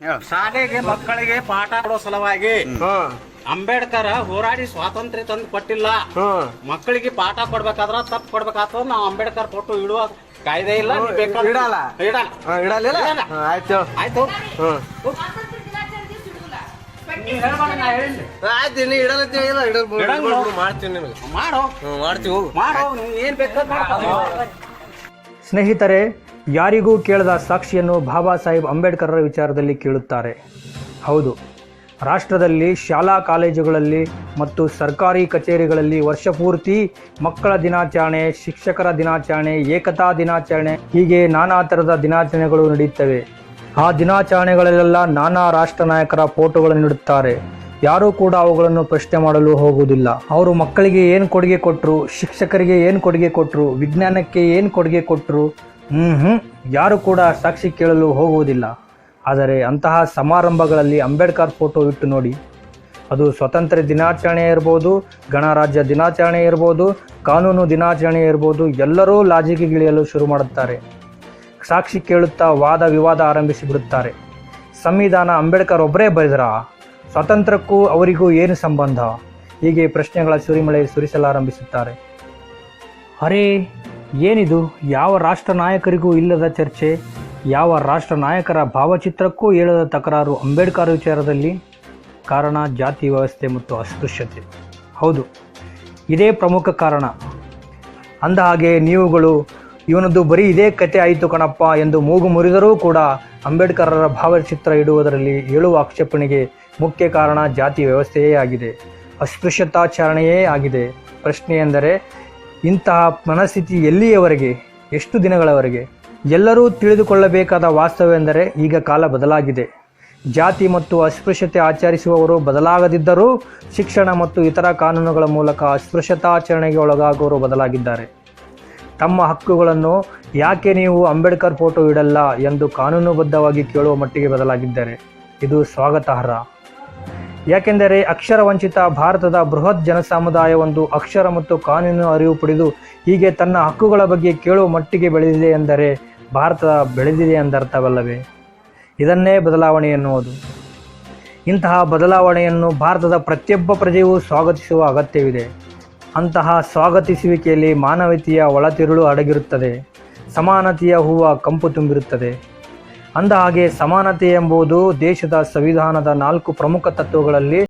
ಶಾಲೆಗೆ ಮಕ್ಕಳಿಗೆ ಪಾಠ ಕೊಡೋ ಸಲುವಾಗಿ ಅಂಬೇಡ್ಕರ್ ಹೋರಾಡಿ ಸ್ವಾತಂತ್ರ್ಯ ತಂದು ಕೊಟ್ಟಿಲ್ಲ. ಮಕ್ಕಳಿಗೆ ಪಾಠ ಕೊಡ್ಬೇಕಾದ್ರ ತಪ್ಪು ಕೊಡ್ಬೇಕಾಗ್ತದ. ನಾವು ಅಂಬೇಡ್ಕರ್ ಫೋಟೋ ಇಡುವ ಕಾಯ್ದೆ ಇಲ್ಲ. ಆಯ್ತು ಆಯ್ತು. ಸ್ನೇಹಿತರೆ, ಯಾರಿಗೂ ಕೇಳದ ಸಾಕ್ಷಿಯನ್ನು ಬಾಬಾ ಸಾಹೇಬ್ ಅಂಬೇಡ್ಕರ್ರ ವಿಚಾರದಲ್ಲಿ ಕೇಳುತ್ತಾರೆ. ಹೌದು, ರಾಷ್ಟ್ರದಲ್ಲಿ ಶಾಲಾ ಕಾಲೇಜುಗಳಲ್ಲಿ ಮತ್ತು ಸರ್ಕಾರಿ ಕಚೇರಿಗಳಲ್ಲಿ ವರ್ಷಪೂರ್ತಿ ಮಕ್ಕಳ ದಿನಾಚರಣೆ, ಶಿಕ್ಷಕರ ದಿನಾಚರಣೆ, ಏಕತಾ ದಿನಾಚರಣೆ ಹೀಗೆ ನಾನಾ ಥರದ ದಿನಾಚರಣೆಗಳು ನಡೆಯುತ್ತವೆ. ಆ ದಿನಾಚರಣೆಗಳಲ್ಲೆಲ್ಲ ನಾನಾ ರಾಷ್ಟ್ರ ನಾಯಕರ ಫೋಟೋಗಳನ್ನು ನೀಡುತ್ತಾರೆ. ಯಾರೂ ಕೂಡ ಅವುಗಳನ್ನು ಪ್ರಶ್ನೆ ಮಾಡಲು ಹೋಗುವುದಿಲ್ಲ. ಅವರು ಮಕ್ಕಳಿಗೆ ಏನು ಕೊಡುಗೆ ಕೊಟ್ಟರು, ಶಿಕ್ಷಕರಿಗೆ ಏನು ಕೊಡುಗೆ ಕೊಟ್ಟರು, ವಿಜ್ಞಾನಕ್ಕೆ ಏನು ಕೊಡುಗೆ ಕೊಟ್ಟರು, ಯಾರು ಕೂಡ ಸಾಕ್ಷಿ ಕೇಳಲು ಹೋಗುವುದಿಲ್ಲ. ಆದರೆ ಅಂತಹ ಸಮಾರಂಭಗಳಲ್ಲಿ ಅಂಬೇಡ್ಕರ್ ಫೋಟೋ ಇಟ್ಟು ನೋಡಿ. ಅದು ಸ್ವತಂತ್ರ ದಿನಾಚರಣೆ ಇರ್ಬೋದು, ಗಣರಾಜ್ಯ ದಿನಾಚರಣೆ ಇರ್ಬೋದು, ಕಾನೂನು ದಿನಾಚರಣೆ ಇರ್ಬೋದು, ಎಲ್ಲರೂ ಲಾಜಿಕ್ಗಿಳಿಯಲು ಶುರು ಮಾಡುತ್ತಾರೆ. ಸಾಕ್ಷಿ ಕೇಳುತ್ತಾ ವಾದ ವಿವಾದ ಆರಂಭಿಸಿ ಬಿಡುತ್ತಾರೆ. ಸಂವಿಧಾನ ಅಂಬೇಡ್ಕರ್ ಒಬ್ಬರೇ ಬರೆದರ? ಸ್ವಾತಂತ್ರ್ಯಕ್ಕೂ ಅವರಿಗೂ ಏನು ಸಂಬಂಧ? ಹೀಗೆ ಪ್ರಶ್ನೆಗಳ ಸುರಿಮಳೆ ಸುರಿಸಲಾರಂಭಿಸುತ್ತಾರೆ. ಅರೇ, ಏನಿದು? ಯಾವ ರಾಷ್ಟ್ರ ನಾಯಕರಿಗೂ ಇಲ್ಲದ ಚರ್ಚೆ, ಯಾವ ರಾಷ್ಟ್ರ ನಾಯಕರ ಭಾವಚಿತ್ರಕ್ಕೂ ಹೇಳದ ತಕರಾರು ಅಂಬೇಡ್ಕರ್ ವಿಚಾರದಲ್ಲಿ? ಕಾರಣ ಜಾತಿ ವ್ಯವಸ್ಥೆ ಮತ್ತು ಅಸ್ಪೃಶ್ಯತೆ. ಹೌದು, ಇದೇ ಪ್ರಮುಖ ಕಾರಣ. ಅಂದಹಾಗೆ ನೀವುಗಳು ಇವನದ್ದು ಬರೀ ಇದೇ ಕತೆ ಆಯಿತು ಕಣಪ್ಪ ಎಂದು ಮೂಗು ಮುರಿದರೂ ಕೂಡ ಅಂಬೇಡ್ಕರರ ಭಾವಚಿತ್ರ ಇಡುವುದರಲ್ಲಿ ಹೇಳುವ ಆಕ್ಷೇಪಣೆಗೆ ಮುಖ್ಯ ಕಾರಣ ಜಾತಿ ವ್ಯವಸ್ಥೆಯೇ ಆಗಿದೆ, ಅಸ್ಪೃಶ್ಯತಾಚರಣೆಯೇ ಆಗಿದೆ. ಪ್ರಶ್ನೆ ಎಂದರೆ, ಇಂತಹ ಮನಸ್ಥಿತಿ ಎಲ್ಲಿಯವರೆಗೆ, ಎಷ್ಟು ದಿನಗಳವರೆಗೆ? ಎಲ್ಲರೂ ತಿಳಿದುಕೊಳ್ಳಬೇಕಾದ ವಾಸ್ತವವೆಂದರೆ, ಈಗ ಕಾಲ ಬದಲಾಗಿದೆ. ಜಾತಿ ಮತ್ತು ಅಸ್ಪೃಶ್ಯತೆ ಆಚರಿಸುವವರು ಬದಲಾಗದಿದ್ದರೂ ಶಿಕ್ಷಣ ಮತ್ತು ಇತರ ಕಾನೂನುಗಳ ಮೂಲಕ ಅಸ್ಪೃಶ್ಯತಾಚರಣೆಗೆ ಒಳಗಾಗುವವರು ಬದಲಾಗಿದ್ದಾರೆ. ತಮ್ಮ ಹಕ್ಕುಗಳನ್ನು ಯಾಕೆ ನೀವು ಅಂಬೇಡ್ಕರ್ ಫೋಟೋ ಇಡಲ್ಲ ಎಂದು ಕಾನೂನುಬದ್ಧವಾಗಿ ಕೇಳುವ ಮಟ್ಟಿಗೆ ಬದಲಾಗಿದ್ದಾರೆ. ಇದು ಸ್ವಾಗತಾರ್ಹ. ಯಾಕೆಂದರೆ ಅಕ್ಷರ ವಂಚಿತ ಭಾರತದ ಬೃಹತ್ ಜನಸಮುದಾಯವೊಂದು ಅಕ್ಷರ ಮತ್ತು ಕಾನೂನು ಅರಿವು ಪಡೆದು ಹೀಗೆ ತನ್ನ ಹಕ್ಕುಗಳ ಬಗ್ಗೆ ಕೇಳುವ ಮಟ್ಟಿಗೆ ಬೆಳೆದಿದೆ ಎಂದರೆ ಭಾರತ ಬೆಳೆದಿದೆ ಎಂದರ್ಥವಲ್ಲವೇ? ಇದನ್ನೇ ಬದಲಾವಣೆ ಎನ್ನುವುದು. ಇಂತಹ ಬದಲಾವಣೆಯನ್ನು ಭಾರತದ ಪ್ರತಿಯೊಬ್ಬ ಪ್ರಜೆಯೂ ಸ್ವಾಗತಿಸುವ ಅಗತ್ಯವಿದೆ. ಅಂತಹ ಸ್ವಾಗತಿಸುವಿಕೆಯಲ್ಲಿ ಮಾನವೀಯತೆಯ ಒಳತಿರುಳು ಅಡಗಿರುತ್ತದೆ, ಸಮಾನತೆಯ ಹೂವ ಕಂಪು ತುಂಬಿರುತ್ತದೆ. ಅಂದಹಾಗೆ ಸಮಾನತೆ ಎಂಬುದು ದೇಶದ ಸಂವಿಧಾನದ 4 ಪ್ರಮುಖ ತತ್ವಗಳಲ್ಲಿ